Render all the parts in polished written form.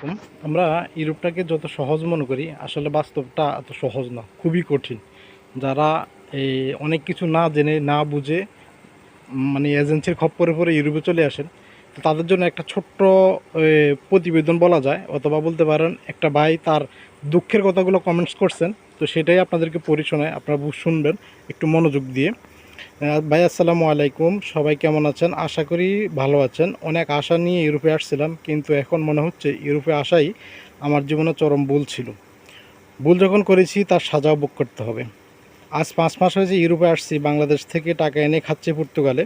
আলাইকুম। আমরা ইউরোপটাকে যত সহজ মনে করি, আসলে বাস্তবটা এত সহজ না, খুবই কঠিন। যারা এই অনেক কিছু না জেনে না বুঝে মানে এজেন্সির খপ্পরে পরে ইউরোপে চলে আসেন, তো তাদের জন্য একটা ছোট্ট প্রতিবেদন বলা যায়, অথবা বলতে পারেন একটা ভাই তার দুঃখের কথাগুলো কমেন্টস করছেন, তো সেটাই আপনাদেরকে পড়ি শোনায়, আপনারা শুনবেন একটু মনোযোগ দিয়ে। ভাই আসসালামু আলাইকুম, সবাই কেমন আছেন? আশা করি ভালো আছেন। অনেক আশা নিয়ে ইউরোপে আসছিলাম, কিন্তু এখন মনে হচ্ছে ইউরোপে আসাই আমার জীবনে চরম ভুল ছিল। ভুল যখন করেছি তার সাজাও ভোগ করতে হবে। আজ 5 মাস হয়েছে ইউরোপে আসছি, বাংলাদেশ থেকে টাকা এনে খাচ্ছি পর্তুগালে।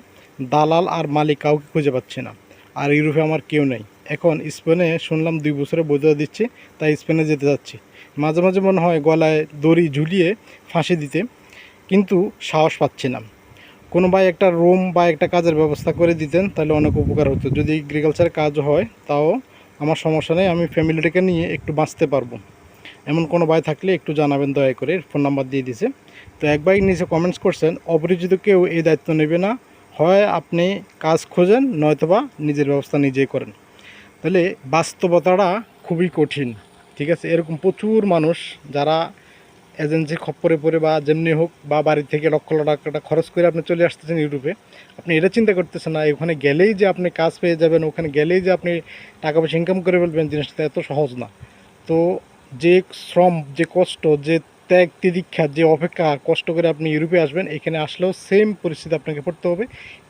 দালাল আর মালিক কাউকে খুঁজে পাচ্ছি না, আর ইউরোপে আমার কেউ নেই। এখন স্পেনে শুনলাম 2 বছরে বৈধতা দিচ্ছে, তাই স্পেনে যেতে যাচ্ছি। মাঝে মাঝে মনে হয় গলায় দড়ি ঝুলিয়ে ফাঁসি দিতে, কিন্তু সাহস পাচ্ছি না। কোনো ভাই একটা রুম বা একটা কাজের ব্যবস্থা করে দিতেন, তাহলে অনেক উপকার হতো। যদি এগ্রিকালচারের কাজ হয় তাও আমার সমস্যা নেই, আমি ফ্যামিলিটাকে নিয়ে একটু বাঁচতে পারবো। এমন কোনো ভাই থাকলে একটু জানাবেন দয়া করে, ফোন নাম্বার দিয়ে দিছে। তো এক ভাই নিচে কমেন্টস করছেন, অপরিচিত কেউ এই দায়িত্ব নেবে না, হয় আপনি কাজ খোঁজেন, নয়তোবা নিজের ব্যবস্থা নিজেই করেন। তাহলে বাস্তবতাটা খুবই কঠিন, ঠিক আছে? এরকম প্রচুর মানুষ যারা এজেন্সির খপ্পরে পড়ে বা যেমনি হোক বা বাড়ি থেকে লক্ষ লক্ষ টাকা খরচ করে আপনি চলে আসতেছেন ইউরোপে, আপনি এটা চিন্তা করতেছেন না ওখানে গেলেই যে আপনি কাজ পেয়ে যাবেন, ওখানে গেলেই যে আপনি টাকা পয়সা ইনকাম করে ফেলবেন, জিনিসটা এত সহজ না। তো যে শ্রম, যে কষ্ট, যে ত্যাগ তিদীক্ষা, যে অপেক্ষা কষ্ট করে আপনি ইউরোপে আসবেন, এখানে আসলেও সেম পরিস্থিতি আপনাকে পড়তে হবে।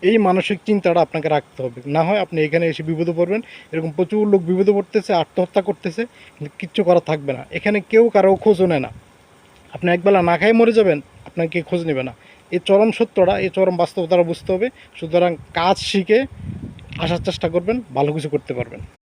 এই মানসিক চিন্তাটা আপনাকে রাখতে হবে, না হয় আপনি এখানে এসে বিপদে পড়বেন। এরকম প্রচুর লোক বিপদে পড়তেছে, আত্মহত্যা করতেছে, কিন্তু কিচ্ছু করা থাকবে না। এখানে কেউ কারো খোঁজও নেয় না। আপনি একবেলা না খাই মরে যাবেন, আপনাকে খোঁজ নেবে না। এই চরম সত্যটা, এই চরম বাস্তবতাটা বুঝতে হবে। সুতরাং কাজ শিখে আসার চেষ্টা করবেন, ভালো কিছু করতে পারবেন।